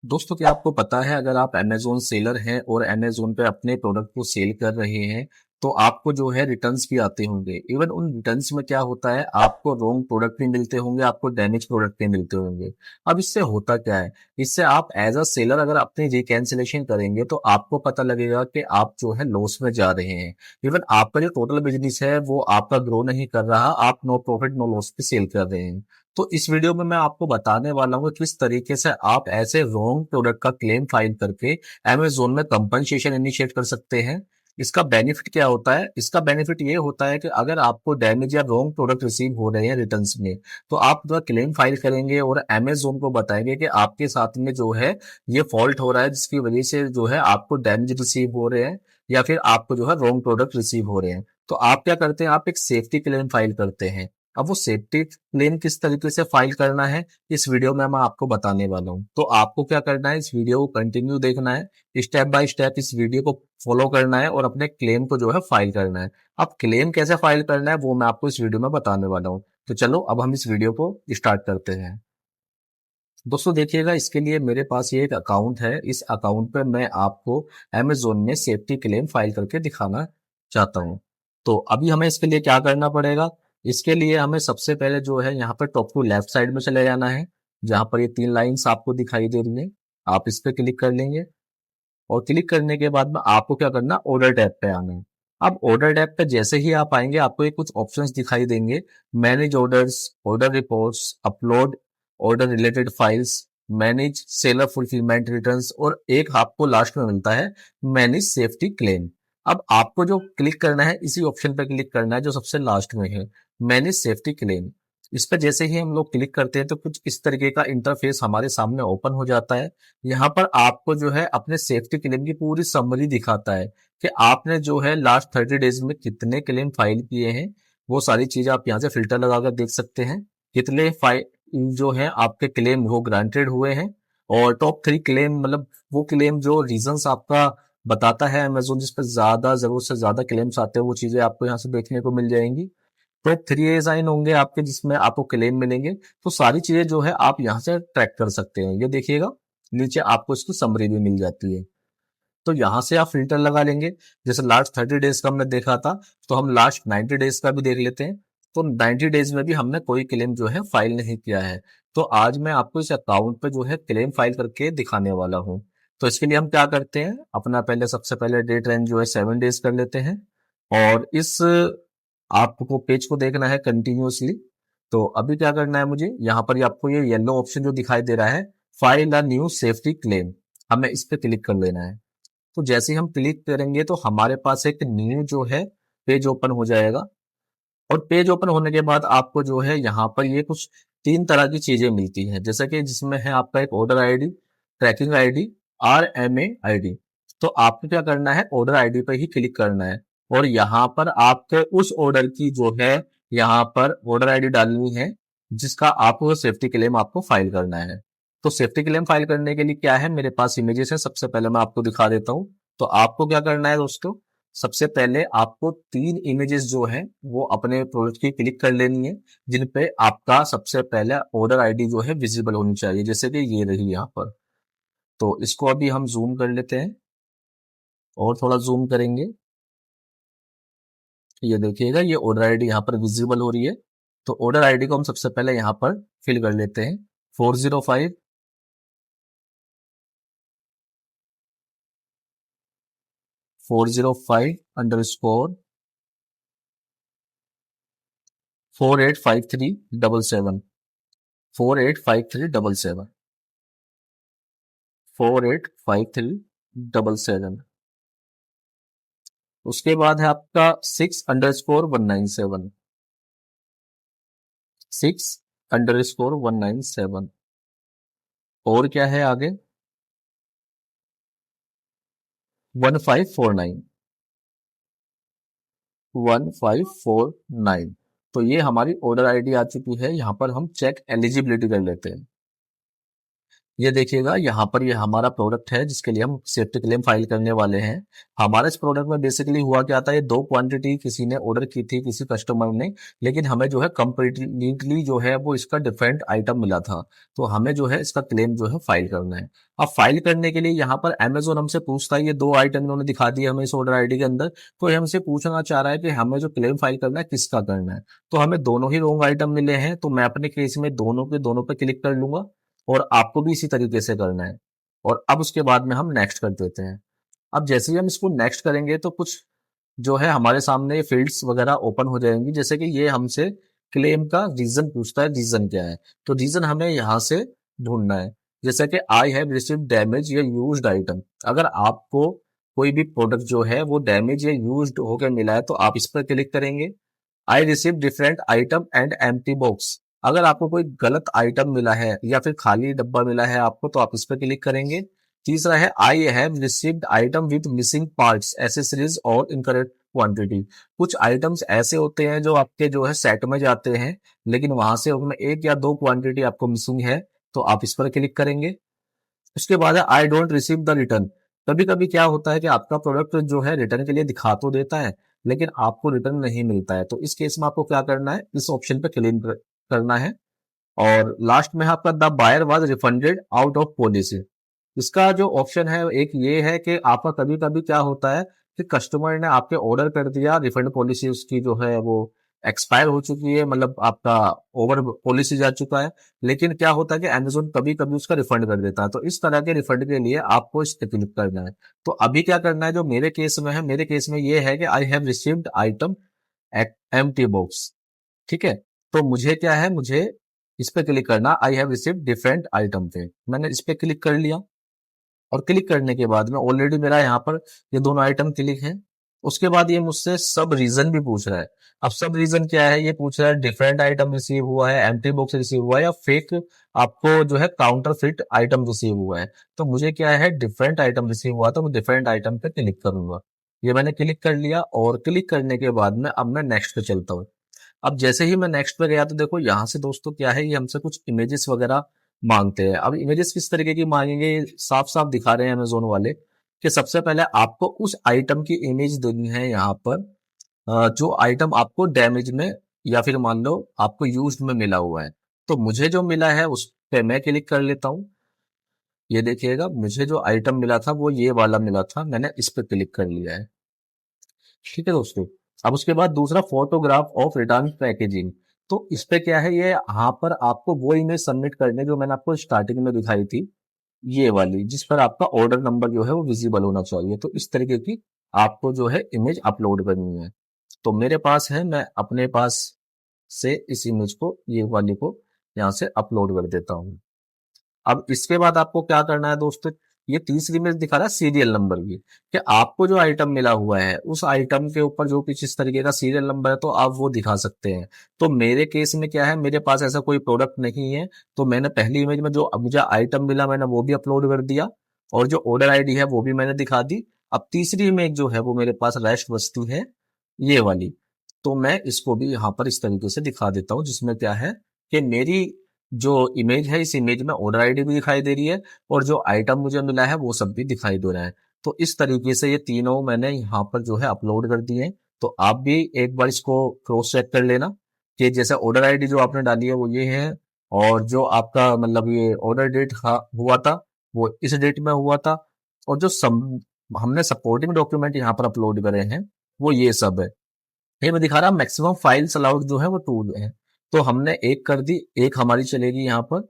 दोस्तों, क्या आपको पता है अगर आप अमेज़न सेलर हैं और अमेज़न पे अपने प्रोडक्ट को सेल कर रहे हैं, तो आपको जो है रिटर्न्स भी आते होंगे। इवन उन रिटर्न्स में क्या होता है, आपको रॉन्ग प्रोडक्ट भी मिलते होंगे, आपको डैमेज प्रोडक्ट भी मिलते होंगे। अब इससे होता क्या है, इससे आप एज़ अ सेलर अगर अपनी रिकैंसिलेशन करेंगे तो आपको पता लगेगा कि आप जो है लॉस में जा रहे हैं। इवन आपका जो टोटल बिज़नेस है वो आपका ग्रो नहीं कर रहा, आप नो प्रॉफिट नो लॉस पे सेल कर रहे हैं। तो इस वीडियो में मैं आपको बताने वाला हूँ किस तरीके से आप ऐसे रॉन्ग प्रोडक्ट का क्लेम फाइल करके अमेज़न में कंपनसेशन इनिशिएट कर सकते हैं। इसका बेनिफिट क्या होता है? इसका बेनिफिट ये होता है कि अगर आपको डैमेज या रॉन्ग प्रोडक्ट रिसीव हो रहे हैं रिटर्न्स में, तो आप जो क्लेम फाइल करेंगे और अमेज़न को बताएंगे कि आपके साथ में जो है ये फॉल्ट हो रहा है, जिसकी वजह से जो है आपको डैमेज रिसीव हो रहे हैं या फिर आपको जो है रॉन्ग प्रोडक्ट रिसीव हो रहे हैं। तो आप क्या करते हैं, आप एक सेफ्टी क्लेम फाइल करते हैं। अब वो सेफ्टी क्लेम किस तरीके से फाइल करना है, इस वीडियो में मैं आपको बताने वाला हूँ। तो आपको क्या करना है, इस वीडियो को कंटिन्यू देखना है, स्टेप बाय स्टेप इस वीडियो को फॉलो करना है और अपने क्लेम को जो है फाइल करना है। अब क्लेम कैसे फाइल करना है वो मैं आपको इस वीडियो में बताने वाला हूँ। तो चलो अब हम इस वीडियो को स्टार्ट करते हैं। दोस्तों देखिएगा, इसके लिए मेरे पास ये एक अकाउंट है। इस अकाउंट पे मैं आपको अमेज़न में सेफ्टी क्लेम फाइल करके दिखाना चाहता हूँ। तो अभी हमें इसके लिए क्या करना पड़ेगा, इसके लिए हमें सबसे पहले जो है यहाँ पर टॉप टू लेफ्ट साइड में चले जाना है, जहाँ पर ये 3 लाइन्स आपको दिखाई दे रही हैं। आप इस पे क्लिक कर लेंगे और क्लिक करने के बाद में आपको क्या करना, ऑर्डर टैब पे आना है। अब ऑर्डर टैब पे जैसे ही आप आएंगे आपको ये कुछ ऑप्शंस दिखाई देंगे। Manage orders, order reports, upload order related files, manage seller fulfilment returns और एक आपको लास्ट में मिलता है मैनेज सेफ्टी क्लेम। अब आपको जो क्लिक करना है इसी ऑप्शन पे क्लिक करना है जो सबसे लास्ट में है, मैनेज सेफ्टी क्लेम। इस पर जैसे ही हम लोग क्लिक करते हैं तो कुछ इस तरीके का इंटरफेस हमारे सामने ओपन हो जाता है। यहाँ पर आपको जो है अपने सेफ्टी क्लेम की पूरी समरी दिखाता है कि आपने जो है लास्ट 30 डेज में कितने क्लेम फाइल किए हैं। वो सारी चीजें आप यहाँ से फिल्टर लगाकर देख सकते हैं, कितने फाइल जो है आपके क्लेम वो ग्रांटेड हुए हैं। और टॉप 3 क्लेम मतलब वो क्लेम जो रीजंस आपका बताता है अमेजोन, जिस पर ज्यादा जरूरत से ज्यादा क्लेम्स आते हैं, वो चीजें आपको यहाँ से देखने को मिल जाएंगी। टॉप 3 साइन होंगे आपके जिसमें आपको क्लेम मिलेंगे। तो सारी चीजें जो है आप यहाँ से ट्रैक कर सकते हैं। ये देखिएगा, नीचे आपको इसकी समरी भी मिल जाती है। तो यहाँ से आप फिल्टर लगा लेंगे। जैसे लास्ट 30 डेज का हमने देखा था, तो हम लास्ट 90 डेज का भी देख लेते हैं। तो 90 डेज में भी हमने कोई क्लेम जो है फाइल नहीं किया है। तो आज मैं आपको इस अकाउंट पे जो है क्लेम फाइल करके दिखाने वाला हूँ। तो इसके लिए हम क्या करते हैं, अपना पहले सबसे पहले डेट रेंज जो है 7 डेज कर लेते हैं। और इस आपको पेज को देखना है कंटिन्यूअसली। तो अभी क्या करना है मुझे, यहाँ पर आपको ये येलो ऑप्शन जो दिखाई दे रहा है, file a new safety claim, हमें इस पे क्लिक कर लेना है। तो जैसे ही हम क्लिक करेंगे तो हमारे पास एक न्यू जो है पेज ओपन हो जाएगा। और पेज ओपन होने के बाद आपको जो है यहाँ पर ये कुछ 3 तरह की चीजें मिलती हैं, जैसे कि जिसमें है आपका एक order ID, tracking ID, RMA ID. तो आपको क्या करना है, ऑर्डर आईडी पर ही क्लिक करना है और यहाँ पर आपके उस ऑर्डर की जो है यहाँ पर ऑर्डर आईडी डालनी है, जिसका आपको सेफ्टी क्लेम आपको फाइल करना है। तो सेफ्टी क्लेम फाइल करने के लिए क्या है, मेरे पास इमेजेस है, सबसे पहले मैं आपको दिखा देता हूँ। तो आपको क्या करना है दोस्तों, सबसे पहले आपको 3 इमेजेस जो है वो अपने प्रोडक्ट की क्लिक कर लेनी है, जिन पे आपका सबसे पहले ऑर्डर आईडी जो है विजिबल होनी चाहिए, जैसे कि ये रही यहाँ पर। तो इसको अभी हम जूम कर लेते हैं और थोड़ा जूम करेंगे। ये देखिएगा, ये ऑर्डर आईडी यहाँ पर विजिबल हो रही है। तो ऑर्डर आईडी को हम सबसे पहले यहाँ पर फिल कर लेते हैं, 405 _485 377 485377। उसके बाद है आपका 6_197 और क्या है आगे, 1549। तो ये हमारी ऑर्डर आईडी आ चुकी है। यहाँ पर हम चेक एलिजिबिलिटी कर लेते हैं। ये देखिएगा यहाँ पर ये हमारा प्रोडक्ट है जिसके लिए हम सेफ्टी क्लेम फाइल करने वाले हैं। हमारे इस प्रोडक्ट में बेसिकली हुआ क्या था, ये दो क्वांटिटी किसी ने ऑर्डर की थी, किसी कस्टमर ने, लेकिन हमें जो है कंप्लीटली जो है वो इसका डिफरेंट आइटम मिला था। तो हमें जो है इसका क्लेम जो है फाइल करना है। अब फाइल करने के लिए यहाँ पर अमेजोन हमसे पूछता है, ये दो आइटम इन्होंने दिखा दिए हमें इस ऑर्डर आईडी के अंदर, तो ये हमसे पूछना चाह रहा है कि हमें जो क्लेम फाइल करना है किसका करना है। तो हमें दोनों ही रॉन्ग आइटम मिले हैं, तो मैं अपने केस में दोनों के दोनों पे क्लिक कर लूंगा, और आपको भी इसी तरीके से करना है। और अब उसके बाद में हम नेक्स्ट कर देते हैं। अब जैसे ही हम इसको नेक्स्ट करेंगे तो कुछ जो है हमारे सामने फील्ड्स वगैरह ओपन हो जाएंगी, जैसे कि ये हमसे क्लेम का रीजन पूछता है, रीजन क्या है। तो रीजन हमें यहाँ से ढूंढना है, जैसे कि आई हैव रिसीव्ड डैमेज या यूज्ड आइटम। अगर आपको कोई भी प्रोडक्ट जो है वो डैमेज या यूज्ड होकर मिला है तो आप इस पर क्लिक करेंगे। I receive different item and empty box. अगर आपको कोई गलत आइटम मिला है या फिर खाली डब्बा मिला है आपको, तो आप इस पर क्लिक करेंगे। तीसरा है आई have received item with missing parts accessories और इनकरेक्ट क्वांटिटी। कुछ आइटम्स ऐसे होते हैं जो आपके जो है सेट में जाते हैं, लेकिन वहां से उनमें एक या दो क्वांटिटी आपको मिसिंग है, तो आप इस पर क्लिक करेंगे। उसके बाद है I don't receive the return. कभी कभी क्या होता है कि आपका प्रोडक्ट जो है रिटर्न के लिए दिखा तो देता है, लेकिन आपको रिटर्न नहीं मिलता है। तो इस केस में आपको क्या करना है, इस ऑप्शन पे क्लिक करना है। और लास्ट में है आपका the buyer was refunded out of policy. इसका जो ऑप्शन है एक ये है कि आपका कभी कभी क्या होता है कि कस्टमर ने आपके ऑर्डर कर दिया, रिफंड पॉलिसी उसकी जो है वो एक्सपायर हो चुकी है, मतलब आपका ओवर पॉलिसी जा चुका है, लेकिन क्या होता है कि अमेजोन कभी कभी उसका रिफंड कर देता है। तो इस तरह के रिफंड के लिए आपको इस पे क्लिक करना है। तो अभी क्या करना है, जो मेरे केस में है, मेरे केस में ये है कि I have received item at empty box. ठीक है, तो मुझे क्या है, मुझे इस पे क्लिक करना, आई हैव रिसीव्ड डिफरेंट आइटम पे। मैंने इस पे क्लिक कर लिया, और क्लिक करने के बाद में ऑलरेडी मेरा यहाँ पर ये दोनों आइटम क्लिक है। उसके बाद ये मुझसे सब रीजन भी पूछ रहा है। अब सब रीजन क्या है, ये पूछ रहा है डिफरेंट आइटम रिसीव हुआ है, एम्प्टी बॉक्स रिसीव हुआ है, या फेक आपको जो है काउंटर फिट आइटम रिसीव हुआ है। तो मुझे क्या है, डिफरेंट आइटम रिसीव हुआ, तो मैं डिफरेंट आइटम पे क्लिक करूंगा। ये मैंने क्लिक कर लिया, और क्लिक करने के बाद में अब मैं नेक्स्ट पे चलता हूँ। अब जैसे ही मैं नेक्स्ट पे गया तो देखो यहाँ से दोस्तों क्या है, ये हमसे कुछ इमेजेस वगैरह मांगते हैं। अब इमेजेस किस तरीके की मांगेंगे, साफ साफ दिखा रहे हैं अमेजोन वाले कि सबसे पहले आपको उस आइटम की इमेज देनी है यहाँ पर, जो आइटम आपको डैमेज में या फिर मान लो आपको यूज में मिला हुआ है। तो मुझे जो मिला है उस पे मैं क्लिक कर लेता हूँ। ये देखिएगा, मुझे जो आइटम मिला था वो ये वाला मिला था, मैंने इस पे क्लिक कर लिया है। ठीक है दोस्तों। अब उसके बाद दूसरा, फोटोग्राफ ऑफ रिटर्न पैकेजिंग। तो इस पे क्या है, ये यहाँ पर आपको वो इमेज सबमिट करने जो मैंने आपको स्टार्टिंग में दिखाई थी, ये वाली, जिस पर आपका ऑर्डर नंबर जो है वो विजिबल होना चाहिए। तो इस तरीके की आपको जो है इमेज अपलोड करनी है। तो मेरे पास है, मैं अपने पास से इस इमेज को, ये वाली को यहाँ से अपलोड कर देता हूँ। अब इसके बाद आपको क्या करना है दोस्तों, ये तीसरी में दिखा रहा है सीरियल नंबर की, कि आपको जो आइटम मिला हुआ है उस आइटम के ऊपर जो कुछ इस तरीके का सीरियल नंबर है तो आप वो दिखा सकते हैं। तो मेरे केस में क्या है, मेरे पास ऐसा कोई प्रोडक्ट नहीं है, तो मैंने पहली इमेज में जो अब मुझे आइटम मिला मैंने वो भी अपलोड कर दिया, और जो ऑर्डर आईडी है वो भी मैंने दिखा दी। अब तीसरी इमेज जो है वो मेरे पास रेस्ट वस्तु है, ये वाली। तो मैं इसको भी यहाँ पर इस तरीके से दिखा देता हूँ, जिसमें क्या है कि मेरी जो इमेज है, इस इमेज में ऑर्डर आईडी भी दिखाई दे रही है, और जो आइटम मुझे मिला है वो सब भी दिखाई दे रहा है। तो इस तरीके से ये तीनों मैंने यहाँ पर जो है अपलोड कर दिए हैं। तो आप भी एक बार इसको क्रॉस चेक कर लेना कि जैसे ऑर्डर आईडी जो आपने डाली है वो ये है, और जो आपका मतलब ये ऑर्डर डेट हुआ था वो इस डेट में हुआ था, और जो हमने सपोर्टिंग डॉक्यूमेंट यहाँ पर अपलोड करे हैं वो ये सब है। ये मैं दिखा रहा, मैक्सिमम फाइल्स अलाउड जो है वो 2 है। तो हमने एक कर दी, एक हमारी चलेगी यहाँ पर,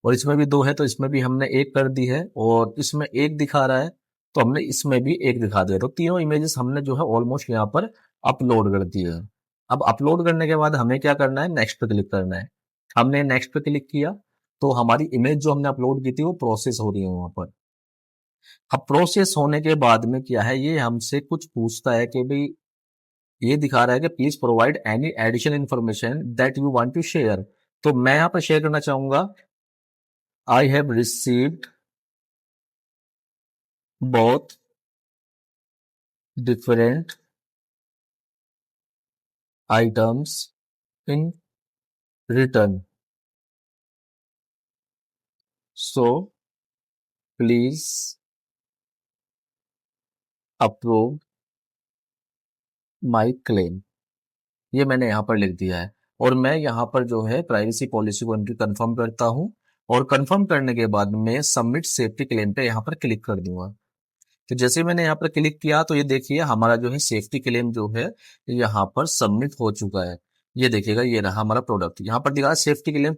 और इसमें भी 2 है तो इसमें भी हमने एक कर दी है, और इसमें एक दिखा रहा है तो हमने इसमें भी एक दिखा दिया। तो तीनों इमेजेस हमने जो है ऑलमोस्ट यहाँ पर अपलोड कर दिए हैं। अब अपलोड करने के बाद हमें क्या करना है, नेक्स्ट पे क्लिक करना है। हमने नेक्स्ट पे क्लिक किया, तो हमारी इमेज जो हमने अपलोड की थी वो प्रोसेस हो रही है वहां पर। अब प्रोसेस होने के बाद में क्या है, ये हमसे कुछ पूछता है कि भाई, ये दिखा रहा है कि please provide any additional information that you want to share. तो मैं यहाँ पर शेयर करना चाहूंगा, I have received both different items in return, so please approve my claim, ये मैंने यहाँ पर लिख दिया है। और मैं यहाँ पर जो है प्राइवेसी पॉलिसी को इनकी कंफर्म करता हूँ, और कंफर्म करने के बाद मैं सबमिट सेफ्टी क्लेम पे यहाँ पर क्लिक कर दूंगा। तो जैसे मैंने यहाँ पर क्लिक किया तो ये देखिए हमारा जो है सेफ्टी क्लेम जो है यहाँ पर सबमिट हो चुका है। ये देखिएगा, ये रहा हमारा प्रोडक्ट, यहाँ पर दिखा सेफ्टी क्लेम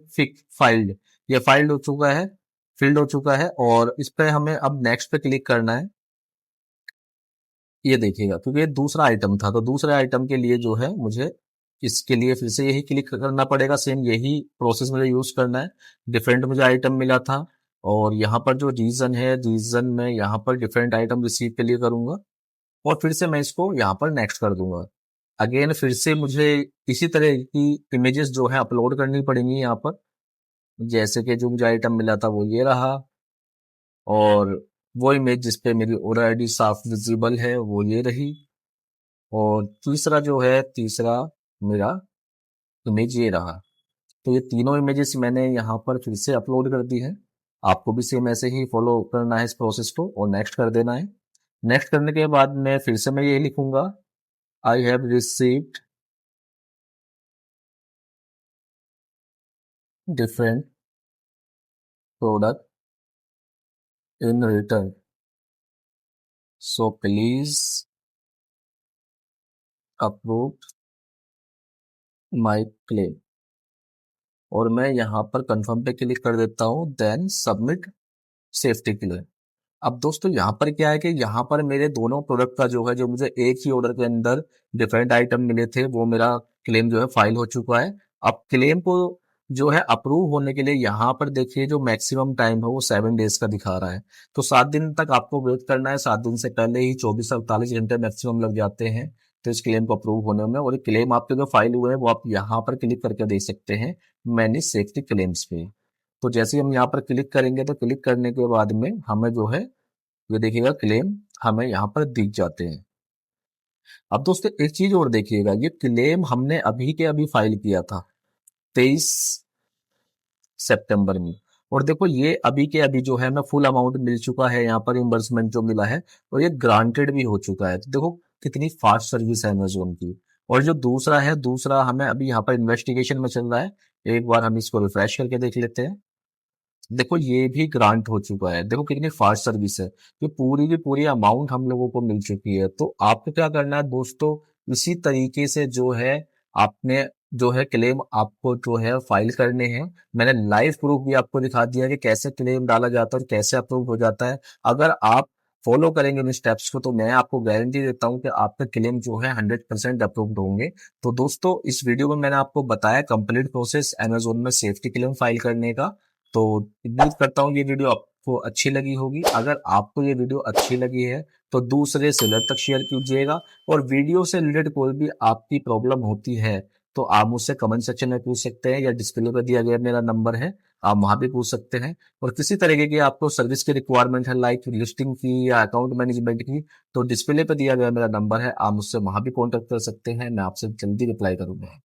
फाइल्ड, ये फाइल्ड हो चुका है, फिल्ड हो चुका है। और इस पे हमें अब नेक्स्ट पे क्लिक करना है। ये देखिएगा, क्योंकि ये दूसरा आइटम था तो दूसरे आइटम के लिए जो है मुझे इसके लिए फिर से यही क्लिक करना पड़ेगा, सेम यही प्रोसेस मुझे यूज करना है। डिफरेंट मुझे आइटम मिला था, और यहाँ पर जो रीजन है, रीजन में यहाँ पर डिफरेंट आइटम रिसीव के लिए करूंगा, और फिर से मैं इसको यहाँ पर नेक्स्ट कर दूंगा। अगेन फिर से मुझे इसी तरह की इमेजेस जो है अपलोड करनी पड़ेंगी यहाँ पर। जैसे कि जो मुझे आइटम मिला था वो ये रहा, और वो इमेज जिसपे मेरी ओडर आईडी साफ विजिबल है वो ये रही। और तीसरा जो है, तीसरा मेरा इमेज ये रहा। तो ये तीनों इमेजेस मैंने यहाँ पर फिर से अपलोड कर दी है। आपको भी सेम ऐसे ही फॉलो करना है इस प्रोसेस को और नेक्स्ट कर देना है। नेक्स्ट करने के बाद मैं फिर से मैं ये लिखूंगा, आई have received different product in return, so please approve my claim. और मैं यहाँ पर कंफर्म पे क्लिक कर देता हूँ, देन सबमिट सेफ्टी क्लेम। अब दोस्तों यहाँ पर क्या है कि यहाँ पर मेरे दोनों प्रोडक्ट का जो है, जो मुझे एक ही ऑर्डर के अंदर डिफरेंट आइटम मिले थे, वो मेरा क्लेम जो है फाइल हो चुका है। अब क्लेम को जो है अप्रूव होने के लिए यहाँ पर देखिए जो मैक्सिमम टाइम है वो 7 डेज का दिखा रहा है। तो 7 दिन तक आपको वेट करना है, 7 दिन से पहले ही 24 से 48 घंटे मैक्सिमम लग जाते हैं तो इस क्लेम को अप्रूव होने में। और क्लेम आपके जो फाइल हुए हैं वो आप यहाँ पर क्लिक करके देख सकते हैं, मैनेज सेफ्टी क्लेम्स पे। तो जैसे ही हम यहाँ पर क्लिक करेंगे तो क्लिक करने के बाद में हमें जो है ये देखिएगा क्लेम हमें यहाँ पर दिख जाते हैं। अब दोस्तों एक चीज और देखिएगा, ये क्लेम हमने अभी के अभी फाइल किया था 23 सितंबर में, और देखो ये अभी के अभी जो है हमें फुल अमाउंट मिल चुका है, यहाँ पर रिम्बर्समेंट जो मिला है, और ये ग्रांटेड भी हो चुका है। तो देखो कितनी फास्ट सर्विस है अमेजोन की। और जो दूसरा है, दूसरा हमें अभी यहाँ पर इन्वेस्टिगेशन में चल रहा है, एक बार हम इसको रिफ्रेश करके देख लेते हैं। देखो ये भी ग्रांट हो चुका है, देखो कितनी फास्ट सर्विस है, ये पूरी की पूरी अमाउंट हम लोगों को मिल चुकी है। तो आपको क्या करना है दोस्तों, इसी तरीके से जो है आपने जो है क्लेम आपको जो है फाइल करने हैं। मैंने लाइव प्रूफ भी आपको दिखा दिया कि कैसे क्लेम डाला जाता है और कैसे अप्रूव हो जाता है। अगर आप फॉलो करेंगे उन स्टेप्स को तो मैं आपको गारंटी देता हूं कि आपका क्लेम जो है 100% अप्रूव्ड होंगे। तो दोस्तों इस वीडियो में मैंने आपको बताया कंप्लीट प्रोसेस अमेजोन में सेफ्टी क्लेम फाइल करने का। तो उम्मीद करता हूँ ये वीडियो आपको अच्छी लगी होगी। अगर आपको ये वीडियो अच्छी लगी है तो दूसरे सेलर तक शेयर कीजिएगा, और वीडियो से रिलेटेड कोई भी आपकी प्रॉब्लम होती है तो आप मुझसे कमेंट सेक्शन में पूछ सकते हैं, या डिस्प्ले पर दिया गया मेरा नंबर है, आप वहां भी पूछ सकते हैं। और किसी तरीके की आपको सर्विस की रिक्वायरमेंट है, लाइक लिस्टिंग की या अकाउंट मैनेजमेंट की, तो डिस्प्ले पर दिया गया मेरा नंबर है, आप मुझसे वहां भी कॉन्टेक्ट कर सकते हैं, मैं आपसे जल्दी रिप्लाई करूंगा।